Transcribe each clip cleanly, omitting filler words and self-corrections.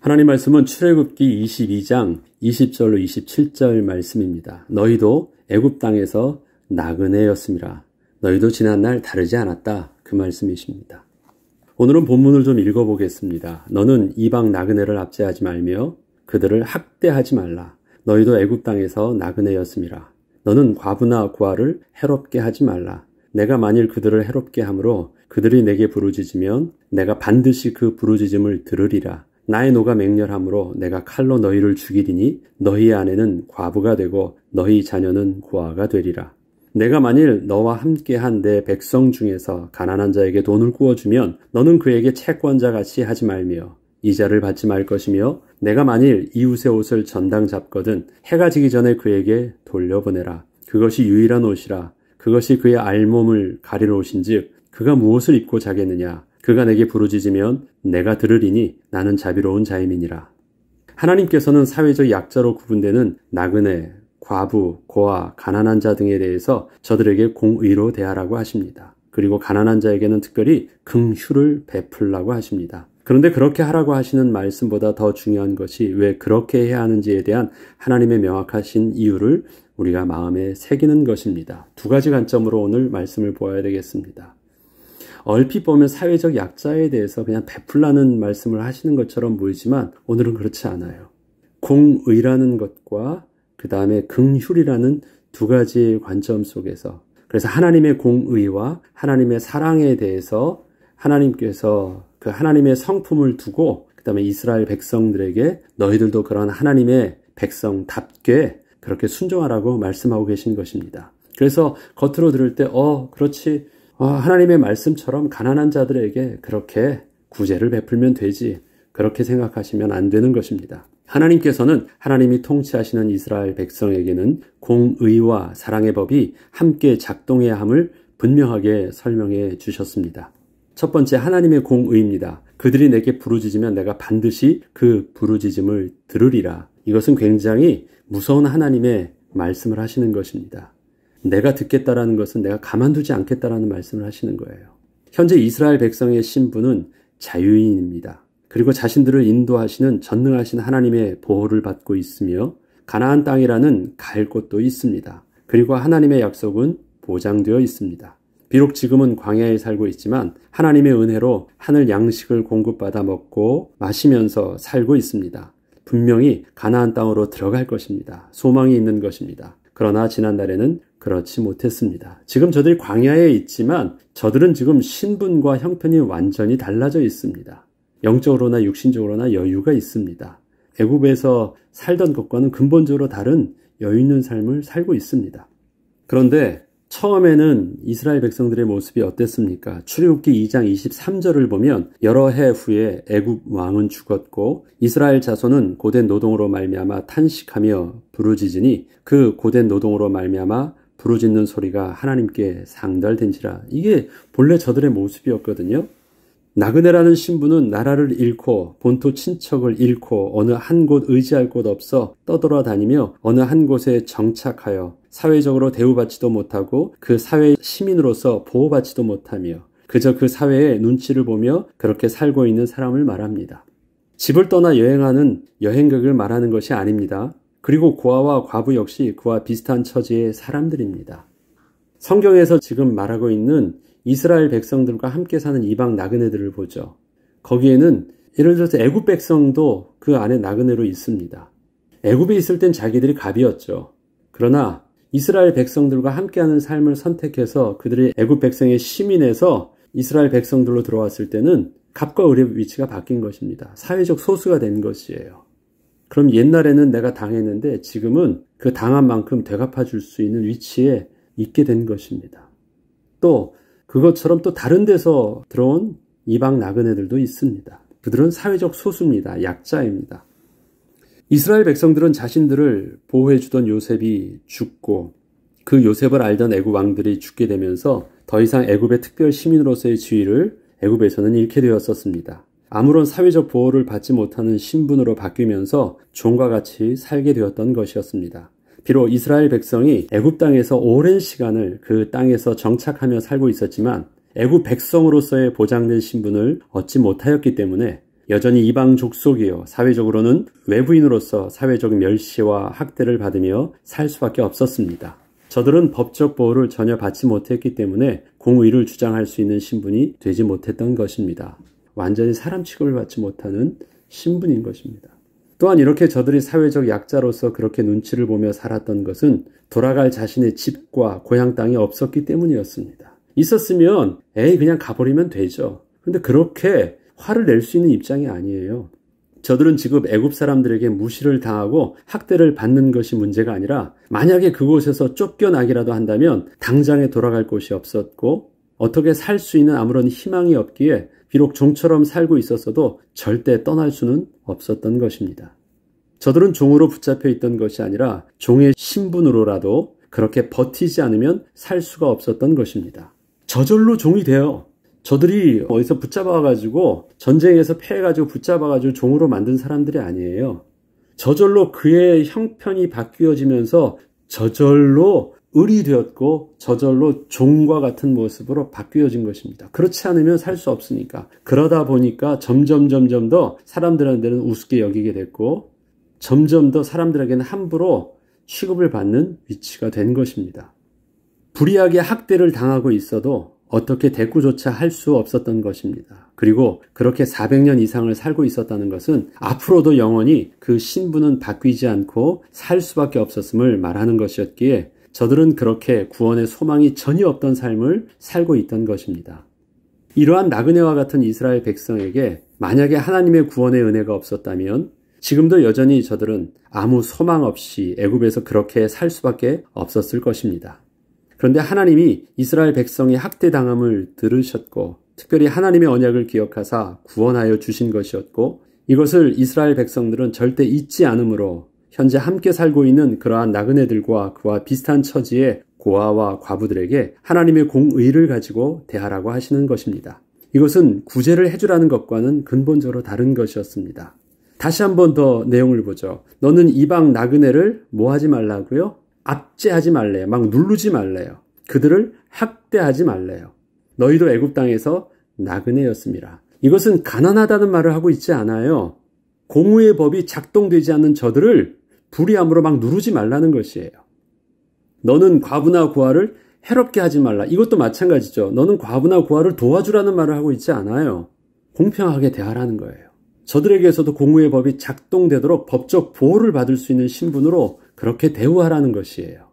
하나님 말씀은 출애굽기 22장 20절로 27절 말씀입니다. 너희도 애굽 땅에서 나그네였음이라. 너희도 지난날 다르지 않았다. 그 말씀이십니다. 오늘은 본문을 좀 읽어보겠습니다. 너는 이방 나그네를 압제하지 말며 그들을 학대하지 말라. 너희도 애굽 땅에서 나그네였음이라. 너는 과부나 고아를 해롭게 하지 말라. 내가 만일 그들을 해롭게 함으로 그들이 내게 부르짖으면 내가 반드시 그 부르짖음을 들으리라. 나의 노가 맹렬함으로 내가 칼로 너희를 죽이리니 너희 아내는 과부가 되고 너희 자녀는 고아가 되리라. 내가 만일 너와 함께한 내 백성 중에서 가난한 자에게 돈을 구워주면 너는 그에게 채권자같이 하지 말며 이자를 받지 말 것이며 내가 만일 이웃의 옷을 전당 잡거든 해가 지기 전에 그에게 돌려보내라. 그것이 유일한 옷이라. 그것이 그의 알몸을 가리러 옷인즉 그가 무엇을 입고 자겠느냐. 그가 내게 부르짖으면 내가 들으리니 나는 자비로운 자임이니라. 하나님께서는 사회적 약자로 구분되는 나그네, 과부, 고아, 가난한 자 등에 대해서 저들에게 공의로 대하라고 하십니다. 그리고 가난한 자에게는 특별히 긍휼을 베풀라고 하십니다. 그런데 그렇게 하라고 하시는 말씀보다 더 중요한 것이 왜 그렇게 해야 하는지에 대한 하나님의 명확하신 이유를 우리가 마음에 새기는 것입니다. 두 가지 관점으로 오늘 말씀을 보아야 되겠습니다. 얼핏 보면 사회적 약자에 대해서 그냥 베풀라는 말씀을 하시는 것처럼 보이지만 오늘은 그렇지 않아요. 공의라는 것과 그 다음에 긍휼이라는 두 가지의 관점 속에서 그래서 하나님의 공의와 하나님의 사랑에 대해서 하나님께서 그 하나님의 성품을 두고 그 다음에 이스라엘 백성들에게 너희들도 그런 하나님의 백성답게 그렇게 순종하라고 말씀하고 계신 것입니다. 그래서 겉으로 들을 때 그렇지 하나님의 말씀처럼 가난한 자들에게 그렇게 구제를 베풀면 되지 그렇게 생각하시면 안 되는 것입니다. 하나님께서는 하나님이 통치하시는 이스라엘 백성에게는 공의와 사랑의 법이 함께 작동해야 함을 분명하게 설명해 주셨습니다. 첫 번째 하나님의 공의입니다. 그들이 내게 부르짖으면 내가 반드시 그 부르짖음을 들으리라. 이것은 굉장히 무서운 하나님의 말씀을 하시는 것입니다. 내가 듣겠다라는 것은 내가 가만두지 않겠다라는 말씀을 하시는 거예요. 현재 이스라엘 백성의 신분은 자유인입니다. 그리고 자신들을 인도하시는 전능하신 하나님의 보호를 받고 있으며 가나안 땅이라는 갈 곳도 있습니다. 그리고 하나님의 약속은 보장되어 있습니다. 비록 지금은 광야에 살고 있지만 하나님의 은혜로 하늘 양식을 공급받아 먹고 마시면서 살고 있습니다. 분명히 가나안 땅으로 들어갈 것입니다. 소망이 있는 것입니다. 그러나 지난날에는 그렇지 못했습니다. 지금 저들이 광야에 있지만 저들은 지금 신분과 형편이 완전히 달라져 있습니다. 영적으로나 육신적으로나 여유가 있습니다. 애굽에서 살던 것과는 근본적으로 다른 여유 있는 삶을 살고 있습니다. 그런데 처음에는 이스라엘 백성들의 모습이 어땠습니까? 출애굽기 2장 23절을 보면 여러 해 후에 애굽 왕은 죽었고 이스라엘 자손은 고된 노동으로 말미암아 탄식하며 부르짖으니 그 고된 노동으로 말미암아 부르짖는 소리가 하나님께 상달된지라. 이게 본래 저들의 모습이었거든요. 나그네라는 신분은 나라를 잃고 본토 친척을 잃고 어느 한 곳 의지할 곳 없어 떠돌아다니며 어느 한 곳에 정착하여 사회적으로 대우받지도 못하고 그 사회 시민으로서 보호받지도 못하며 그저 그 사회의 눈치를 보며 그렇게 살고 있는 사람을 말합니다. 집을 떠나 여행하는 여행객을 말하는 것이 아닙니다. 그리고 고아와 과부 역시 그와 비슷한 처지의 사람들입니다. 성경에서 지금 말하고 있는 이스라엘 백성들과 함께 사는 이방 나그네들을 보죠. 거기에는 예를 들어서 애굽 백성도 그 안에 나그네로 있습니다. 애굽에 있을 땐 자기들이 갑이었죠. 그러나 이스라엘 백성들과 함께하는 삶을 선택해서 그들이 애굽 백성의 시민에서 이스라엘 백성들로 들어왔을 때는 갑과 을의 위치가 바뀐 것입니다. 사회적 소수가 된 것이에요. 그럼 옛날에는 내가 당했는데 지금은 그 당한 만큼 되갚아 줄 수 있는 위치에 있게 된 것입니다. 또 그것처럼 또 다른 데서 들어온 이방 나그네들도 있습니다. 그들은 사회적 소수입니다. 약자입니다. 이스라엘 백성들은 자신들을 보호해주던 요셉이 죽고 그 요셉을 알던 애굽 왕들이 죽게 되면서 더 이상 애굽의 특별 시민으로서의 지위를 애굽에서는 잃게 되었었습니다. 아무런 사회적 보호를 받지 못하는 신분으로 바뀌면서 종과 같이 살게 되었던 것이었습니다. 비록 이스라엘 백성이 애굽 땅에서 오랜 시간을 그 땅에서 정착하며 살고 있었지만 애굽 백성으로서의 보장된 신분을 얻지 못하였기 때문에 여전히 이방 족속이요. 사회적으로는 외부인으로서 사회적 멸시와 학대를 받으며 살 수밖에 없었습니다. 저들은 법적 보호를 전혀 받지 못했기 때문에 공의를 주장할 수 있는 신분이 되지 못했던 것입니다. 완전히 사람 취급을 받지 못하는 신분인 것입니다. 또한 이렇게 저들이 사회적 약자로서 그렇게 눈치를 보며 살았던 것은 돌아갈 자신의 집과 고향 땅이 없었기 때문이었습니다. 있었으면 그냥 가버리면 되죠. 근데 그렇게 화를 낼 수 있는 입장이 아니에요. 저들은 지금 애굽 사람들에게 무시를 당하고 학대를 받는 것이 문제가 아니라 만약에 그곳에서 쫓겨나기라도 한다면 당장에 돌아갈 곳이 없었고 어떻게 살 수 있는 아무런 희망이 없기에 비록 종처럼 살고 있었어도 절대 떠날 수는 없었던 것입니다. 저들은 종으로 붙잡혀 있던 것이 아니라 종의 신분으로라도 그렇게 버티지 않으면 살 수가 없었던 것입니다. 저절로 종이 돼요. 저들이 어디서 붙잡아가지고 전쟁에서 패해가지고 붙잡아가지고 종으로 만든 사람들이 아니에요. 저절로 그의 형편이 바뀌어지면서 저절로 을이 되었고 저절로 종과 같은 모습으로 바뀌어진 것입니다. 그렇지 않으면 살 수 없으니까. 그러다 보니까 점점 더 사람들한테는 우습게 여기게 됐고 점점 더 사람들에게는 함부로 취급을 받는 위치가 된 것입니다. 불의하게 학대를 당하고 있어도 어떻게 대꾸조차 할 수 없었던 것입니다. 그리고 그렇게 400년 이상을 살고 있었다는 것은 앞으로도 영원히 그 신분은 바뀌지 않고 살 수밖에 없었음을 말하는 것이었기에 저들은 그렇게 구원의 소망이 전혀 없던 삶을 살고 있던 것입니다. 이러한 나그네와 같은 이스라엘 백성에게 만약에 하나님의 구원의 은혜가 없었다면 지금도 여전히 저들은 아무 소망 없이 애굽에서 그렇게 살 수밖에 없었을 것입니다. 그런데 하나님이 이스라엘 백성의 학대당함을 들으셨고 특별히 하나님의 언약을 기억하사 구원하여 주신 것이었고 이것을 이스라엘 백성들은 절대 잊지 않으므로 현재 함께 살고 있는 그러한 나그네들과 그와 비슷한 처지의 고아와 과부들에게 하나님의 공의를 가지고 대하라고 하시는 것입니다. 이것은 구제를 해주라는 것과는 근본적으로 다른 것이었습니다. 다시 한번 더 내용을 보죠. 너는 이방 나그네를 뭐 하지 말라고요? 압제하지 말래요. 막 누르지 말래요. 그들을 학대하지 말래요. 너희도 애굽 땅에서 나그네였습니다. 이것은 가난하다는 말을 하고 있지 않아요. 공의의 법이 작동되지 않는 저들을 불의함으로 막 누르지 말라는 것이에요. 너는 과부나 고아를 해롭게 하지 말라. 이것도 마찬가지죠. 너는 과부나 고아를 도와주라는 말을 하고 있지 않아요. 공평하게 대하라는 거예요. 저들에게서도 공의의 법이 작동되도록 법적 보호를 받을 수 있는 신분으로 그렇게 대우하라는 것이에요.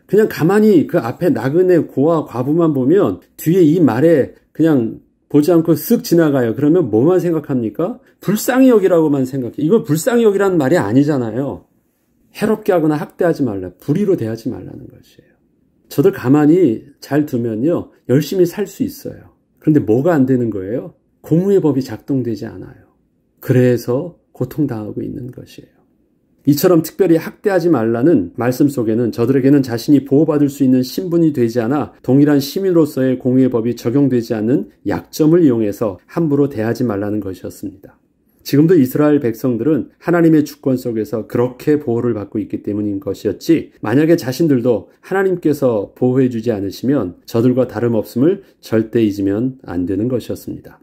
그냥 가만히 그 앞에 나그네 고아 과부만 보면 뒤에 이 말에 그냥 보지 않고 쓱 지나가요. 그러면 뭐만 생각합니까? 불쌍히 여기라고만 생각해요. 이건 불쌍히 여기라는 말이 아니잖아요. 해롭게 하거나 학대하지 말라. 불의로 대하지 말라는 것이에요. 저들 가만히 잘 두면요. 열심히 살 수 있어요. 그런데 뭐가 안 되는 거예요? 공의의 법이 작동되지 않아요. 그래서 고통당하고 있는 것이에요. 이처럼 특별히 학대하지 말라는 말씀 속에는 저들에게는 자신이 보호받을 수 있는 신분이 되지 않아 동일한 시민으로서의 공의의 법이 적용되지 않는 약점을 이용해서 함부로 대하지 말라는 것이었습니다. 지금도 이스라엘 백성들은 하나님의 주권 속에서 그렇게 보호를 받고 있기 때문인 것이었지 만약에 자신들도 하나님께서 보호해 주지 않으시면 저들과 다름없음을 절대 잊으면 안 되는 것이었습니다.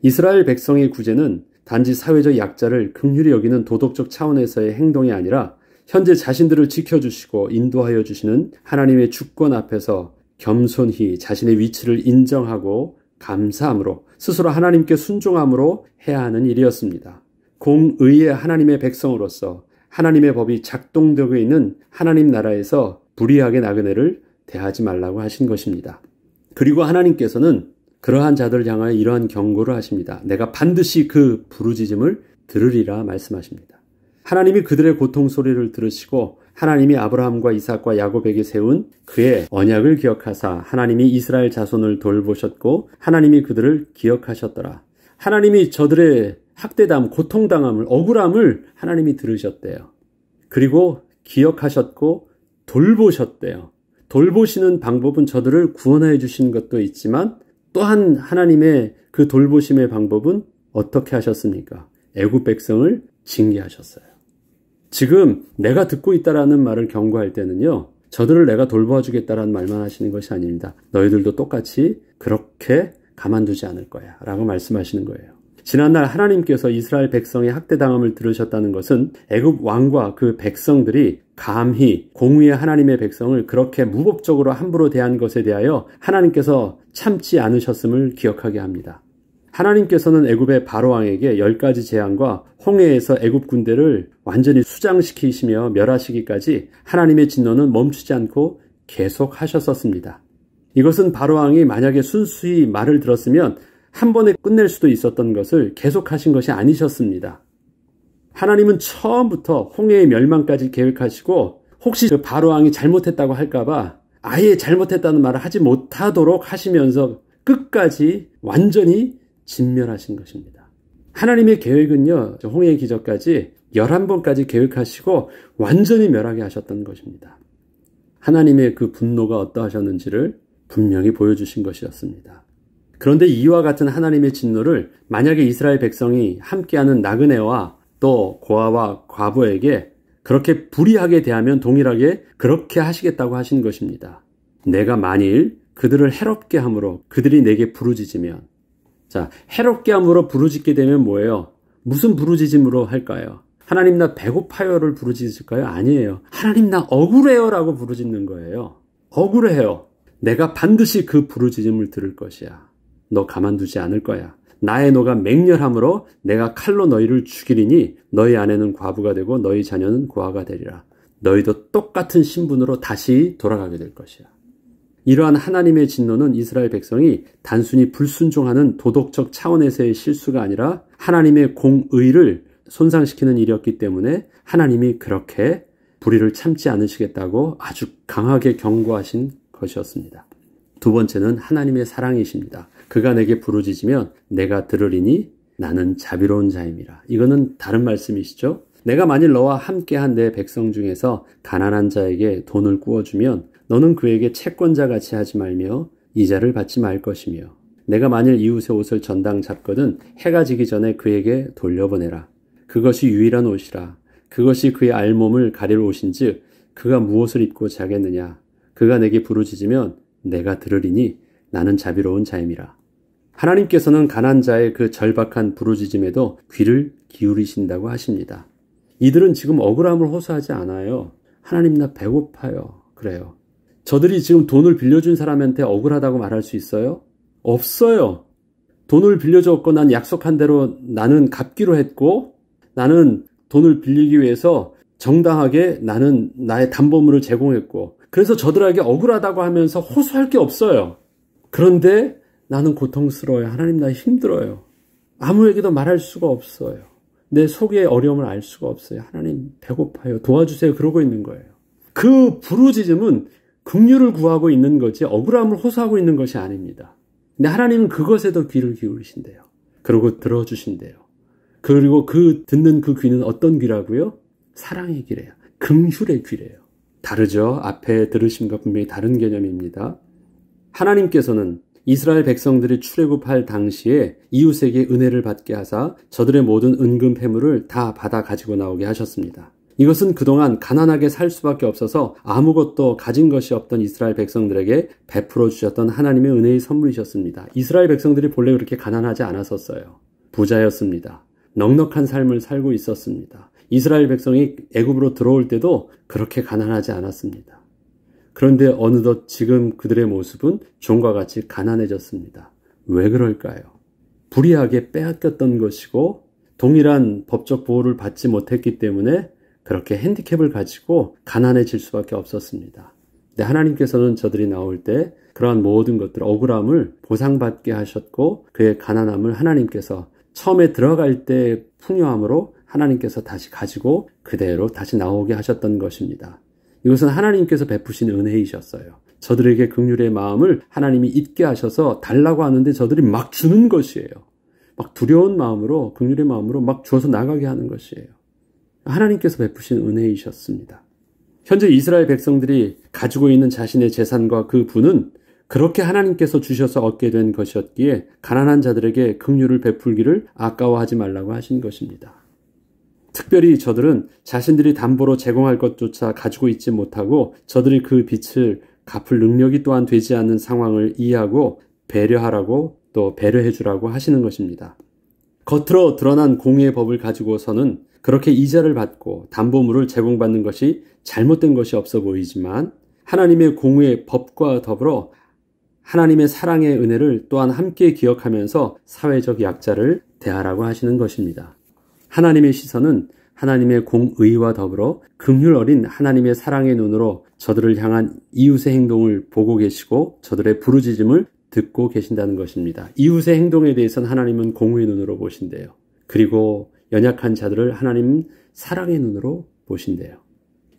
이스라엘 백성의 구제는 단지 사회적 약자를 긍휼히 여기는 도덕적 차원에서의 행동이 아니라 현재 자신들을 지켜주시고 인도하여 주시는 하나님의 주권 앞에서 겸손히 자신의 위치를 인정하고 감사함으로 스스로 하나님께 순종함으로 해야 하는 일이었습니다. 공의의 하나님의 백성으로서 하나님의 법이 작동되고 있는 하나님 나라에서 불의하게 나그네를 대하지 말라고 하신 것입니다. 그리고 하나님께서는 그러한 자들을 향하여 이러한 경고를 하십니다. 내가 반드시 그 부르짖음을 들으리라 말씀하십니다. 하나님이 그들의 고통 소리를 들으시고 하나님이 아브라함과 이삭과 야곱에게 세운 그의 언약을 기억하사 하나님이 이스라엘 자손을 돌보셨고 하나님이 그들을 기억하셨더라. 하나님이 저들의 학대담, 고통당함을, 억울함을 하나님이 들으셨대요. 그리고 기억하셨고 돌보셨대요. 돌보시는 방법은 저들을 구원하여 주시는 것도 있지만 또한 하나님의 그 돌보심의 방법은 어떻게 하셨습니까? 애굽 백성을 징계하셨어요. 지금 내가 듣고 있다라는 말을 경고할 때는요. 저들을 내가 돌보아주겠다라는 말만 하시는 것이 아닙니다. 너희들도 똑같이 그렇게 가만두지 않을 거야 라고 말씀하시는 거예요. 지난날 하나님께서 이스라엘 백성의 학대당함을 들으셨다는 것은 애굽 왕과 그 백성들이 감히 공의의 하나님의 백성을 그렇게 무법적으로 함부로 대한 것에 대하여 하나님께서 참지 않으셨음을 기억하게 합니다. 하나님께서는 애굽의 바로왕에게 10가지 재앙과 홍해에서 애굽 군대를 완전히 수장시키시며 멸하시기까지 하나님의 진노는 멈추지 않고 계속하셨었습니다. 이것은 바로왕이 만약에 순수히 말을 들었으면 한 번에 끝낼 수도 있었던 것을 계속하신 것이 아니셨습니다. 하나님은 처음부터 홍해의 멸망까지 계획하시고 혹시 그 바로왕이 잘못했다고 할까봐 아예 잘못했다는 말을 하지 못하도록 하시면서 끝까지 완전히 진멸하신 것입니다. 하나님의 계획은요, 홍해의 기적까지 11번까지 계획하시고 완전히 멸하게 하셨던 것입니다. 하나님의 그 분노가 어떠하셨는지를 분명히 보여주신 것이었습니다. 그런데 이와 같은 하나님의 진노를 만약에 이스라엘 백성이 함께하는 나그네와 또 고아와 과부에게 그렇게 불의하게 대하면 동일하게 그렇게 하시겠다고 하신 것입니다. 내가 만일 그들을 해롭게 함으로 그들이 내게 부르짖으면, 자, 해롭게 함으로 부르짖게 되면 뭐예요? 무슨 부르짖음으로 할까요? 하나님 나 배고파요를 부르짖을까요? 아니에요. 하나님 나 억울해요라고 부르짖는 거예요. 억울해요. 내가 반드시 그 부르짖음을 들을 것이야. 너 가만두지 않을 거야. 나의 노가 맹렬함으로 내가 칼로 너희를 죽이리니 너희 아내는 과부가 되고 너희 자녀는 고아가 되리라. 너희도 똑같은 신분으로 다시 돌아가게 될 것이야. 이러한 하나님의 진노는 이스라엘 백성이 단순히 불순종하는 도덕적 차원에서의 실수가 아니라 하나님의 공의를 손상시키는 일이었기 때문에 하나님이 그렇게 불의를 참지 않으시겠다고 아주 강하게 경고하신 것이었습니다. 두 번째는 하나님의 사랑이십니다. 그가 내게 부르짖으면 내가 들으리니 나는 자비로운 자임이라. 이거는 다른 말씀이시죠? 내가 만일 너와 함께한 내 백성 중에서 가난한 자에게 돈을 구워주면 너는 그에게 채권자같이 하지 말며 이자를 받지 말 것이며 내가 만일 이웃의 옷을 전당 잡거든 해가 지기 전에 그에게 돌려보내라. 그것이 유일한 옷이라. 그것이 그의 알몸을 가릴 옷인즉 그가 무엇을 입고 자겠느냐. 그가 내게 부르짖으면 내가 들으리니 나는 자비로운 자임이라. 하나님께서는 가난한 자의 그 절박한 부르짖음에도 귀를 기울이신다고 하십니다. 이들은 지금 억울함을 호소하지 않아요. 하나님 나 배고파요. 그래요. 저들이 지금 돈을 빌려준 사람한테 억울하다고 말할 수 있어요? 없어요. 돈을 빌려줬고 난 약속한 대로 나는 갚기로 했고 나는 돈을 빌리기 위해서 정당하게 나는 나의 담보물을 제공했고 그래서 저들에게 억울하다고 하면서 호소할 게 없어요. 그런데 나는 고통스러워요. 하나님 나 힘들어요. 아무에게도 말할 수가 없어요. 내 속의 어려움을 알 수가 없어요. 하나님 배고파요. 도와주세요. 그러고 있는 거예요. 그 부르짖음은 긍휼을 구하고 있는 거지 억울함을 호소하고 있는 것이 아닙니다. 근데 하나님은 그것에도 귀를 기울이신대요. 그리고 들어주신대요. 그리고 그 듣는 그 귀는 어떤 귀라고요? 사랑의 귀래요. 긍휼의 귀래요. 다르죠. 앞에 들으심과 분명히 다른 개념입니다. 하나님께서는 이스라엘 백성들이 출애굽할 당시에 이웃에게 은혜를 받게 하사 저들의 모든 은금 패물을 다 받아 가지고 나오게 하셨습니다. 이것은 그동안 가난하게 살 수밖에 없어서 아무것도 가진 것이 없던 이스라엘 백성들에게 베풀어 주셨던 하나님의 은혜의 선물이셨습니다. 이스라엘 백성들이 본래 그렇게 가난하지 않았었어요. 부자였습니다. 넉넉한 삶을 살고 있었습니다. 이스라엘 백성이 애굽으로 들어올 때도 그렇게 가난하지 않았습니다. 그런데 어느덧 지금 그들의 모습은 종과 같이 가난해졌습니다. 왜 그럴까요? 불의하게 빼앗겼던 것이고 동일한 법적 보호를 받지 못했기 때문에 그렇게 핸디캡을 가지고 가난해질 수밖에 없었습니다. 근데 하나님께서는 저들이 나올 때 그러한 모든 것들, 억울함을 보상받게 하셨고 그의 가난함을 하나님께서 처음에 들어갈 때 풍요함으로 하나님께서 다시 가지고 그대로 다시 나오게 하셨던 것입니다. 이것은 하나님께서 베푸신 은혜이셨어요. 저들에게 긍휼의 마음을 하나님이 잊게 하셔서 달라고 하는데 저들이 막 주는 것이에요. 막 두려운 마음으로, 긍휼의 마음으로 막 주어서 나가게 하는 것이에요. 하나님께서 베푸신 은혜이셨습니다. 현재 이스라엘 백성들이 가지고 있는 자신의 재산과 그 부는 그렇게 하나님께서 주셔서 얻게 된 것이었기에 가난한 자들에게 긍휼을 베풀기를 아까워하지 말라고 하신 것입니다. 특별히 저들은 자신들이 담보로 제공할 것조차 가지고 있지 못하고 저들이 그 빚을 갚을 능력이 또한 되지 않는 상황을 이해하고 배려하라고 또 배려해 주라고 하시는 것입니다. 겉으로 드러난 공의의 법을 가지고서는 그렇게 이자를 받고 담보물을 제공받는 것이 잘못된 것이 없어 보이지만 하나님의 공의의 법과 더불어 하나님의 사랑의 은혜를 또한 함께 기억하면서 사회적 약자를 대하라고 하시는 것입니다. 하나님의 시선은 하나님의 공의와 더불어 긍휼 어린 하나님의 사랑의 눈으로 저들을 향한 이웃의 행동을 보고 계시고 저들의 부르짖음을 듣고 계신다는 것입니다. 이웃의 행동에 대해서는 하나님은 공의의 눈으로 보신대요. 그리고 연약한 자들을 하나님은 사랑의 눈으로 보신대요.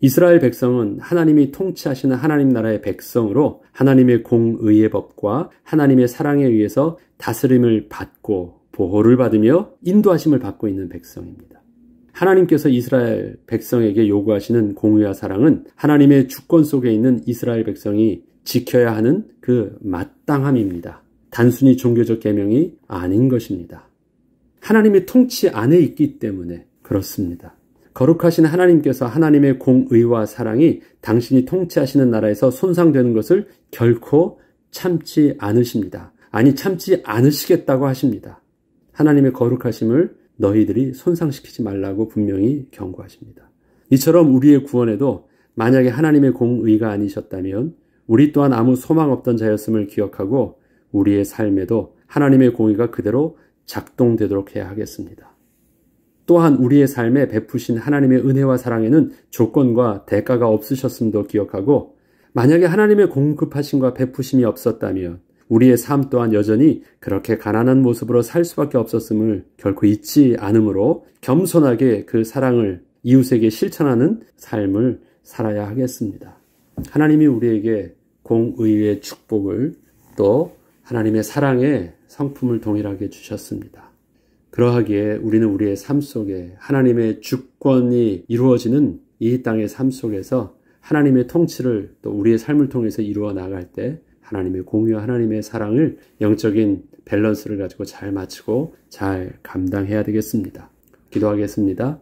이스라엘 백성은 하나님이 통치하시는 하나님 나라의 백성으로 하나님의 공의의 법과 하나님의 사랑에 의해서 다스림을 받고 보호를 받으며 인도하심을 받고 있는 백성입니다. 하나님께서 이스라엘 백성에게 요구하시는 공의와 사랑은 하나님의 주권 속에 있는 이스라엘 백성이 지켜야 하는 그 마땅함입니다. 단순히 종교적 계명이 아닌 것입니다. 하나님의 통치 안에 있기 때문에 그렇습니다. 거룩하신 하나님께서 하나님의 공의와 사랑이 당신이 통치하시는 나라에서 손상되는 것을 결코 참지 않으십니다. 아니, 참지 않으시겠다고 하십니다. 하나님의 거룩하심을 너희들이 손상시키지 말라고 분명히 경고하십니다. 이처럼 우리의 구원에도 만약에 하나님의 공의가 아니셨다면 우리 또한 아무 소망 없던 자였음을 기억하고 우리의 삶에도 하나님의 공의가 그대로 작동되도록 해야 하겠습니다. 또한 우리의 삶에 베푸신 하나님의 은혜와 사랑에는 조건과 대가가 없으셨음도 기억하고 만약에 하나님의 공급하심과 베푸심이 없었다면 우리의 삶 또한 여전히 그렇게 가난한 모습으로 살 수밖에 없었음을 결코 잊지 않으므로 겸손하게 그 사랑을 이웃에게 실천하는 삶을 살아야 하겠습니다. 하나님이 우리에게 공의의 축복을 또 하나님의 사랑의 성품을 동일하게 주셨습니다. 그러하기에 우리는 우리의 삶 속에 하나님의 주권이 이루어지는 이 땅의 삶 속에서 하나님의 통치를 또 우리의 삶을 통해서 이루어 나갈 때 하나님의 공의와 하나님의 사랑을 영적인 밸런스를 가지고 잘 맞추고 잘 감당해야 되겠습니다. 기도하겠습니다.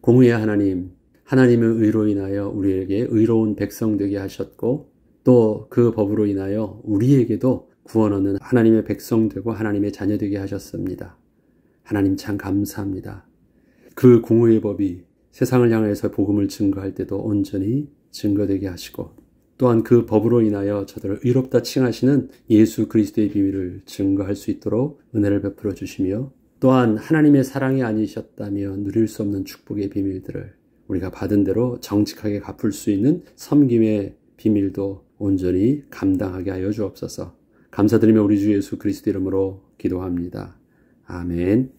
공의의 하나님, 하나님의 의로 인하여 우리에게 의로운 백성 되게 하셨고 또 그 법으로 인하여 우리에게도 구원 얻는 하나님의 백성 되고 하나님의 자녀 되게 하셨습니다. 하나님 참 감사합니다. 그 공의의 법이 세상을 향해서 복음을 증거할 때도 온전히 증거되게 하시고 또한 그 법으로 인하여 저들을 의롭다 칭하시는 예수 그리스도의 비밀을 증거할 수 있도록 은혜를 베풀어 주시며 또한 하나님의 사랑이 아니셨다면 누릴 수 없는 축복의 비밀들을 우리가 받은 대로 정직하게 갚을 수 있는 섬김의 비밀도 온전히 감당하게 하여 주옵소서. 감사드리며 우리 주 예수 그리스도 이름으로 기도합니다. 아멘.